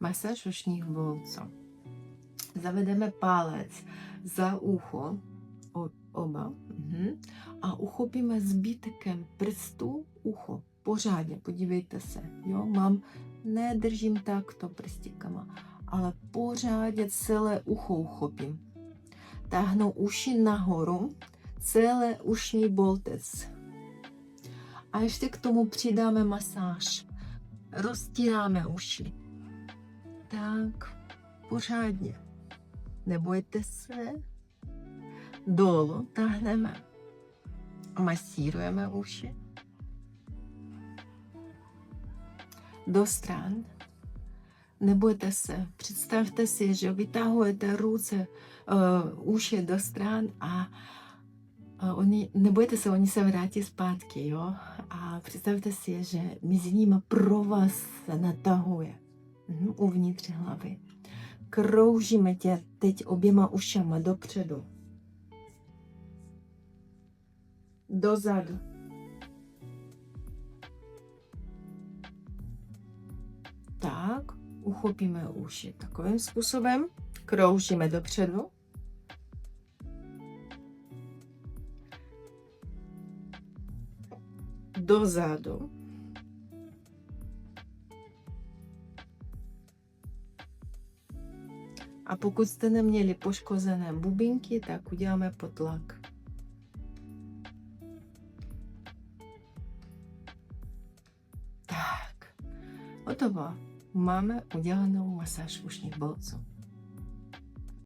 Masáž ušních bolců. Zavedeme palec za ucho, oba, a uchopíme zbytkem prstů ucho. Pořádně, podívejte se, jo, nedržím takto prstíkama, ale pořádně celé ucho uchopím. Táhnu uši nahoru, celé ušní boltec. A ještě k tomu přidáme masáž. Roztíráme uši. Tak, pořádně. Nebojte se. Dolů táhneme. Masírujeme uši. Do stran. Nebojte se. Představte si, že vytahujete ruce, uši do stran a nebojte se, oni se vrátí zpátky, jo? A představte si, že mezi nimi pro vás se natahuje uvnitř hlavy. Kroužíme tě teď oběma ušama dopředu. Dozadu. Tak, uchopíme uši takovým způsobem. Kroužíme dopředu. Dozadu. A pokud jste neměli poškozené bubínky, tak uděláme potlak. Tak, hotovo. Máme udělanou masáž ušních bolců.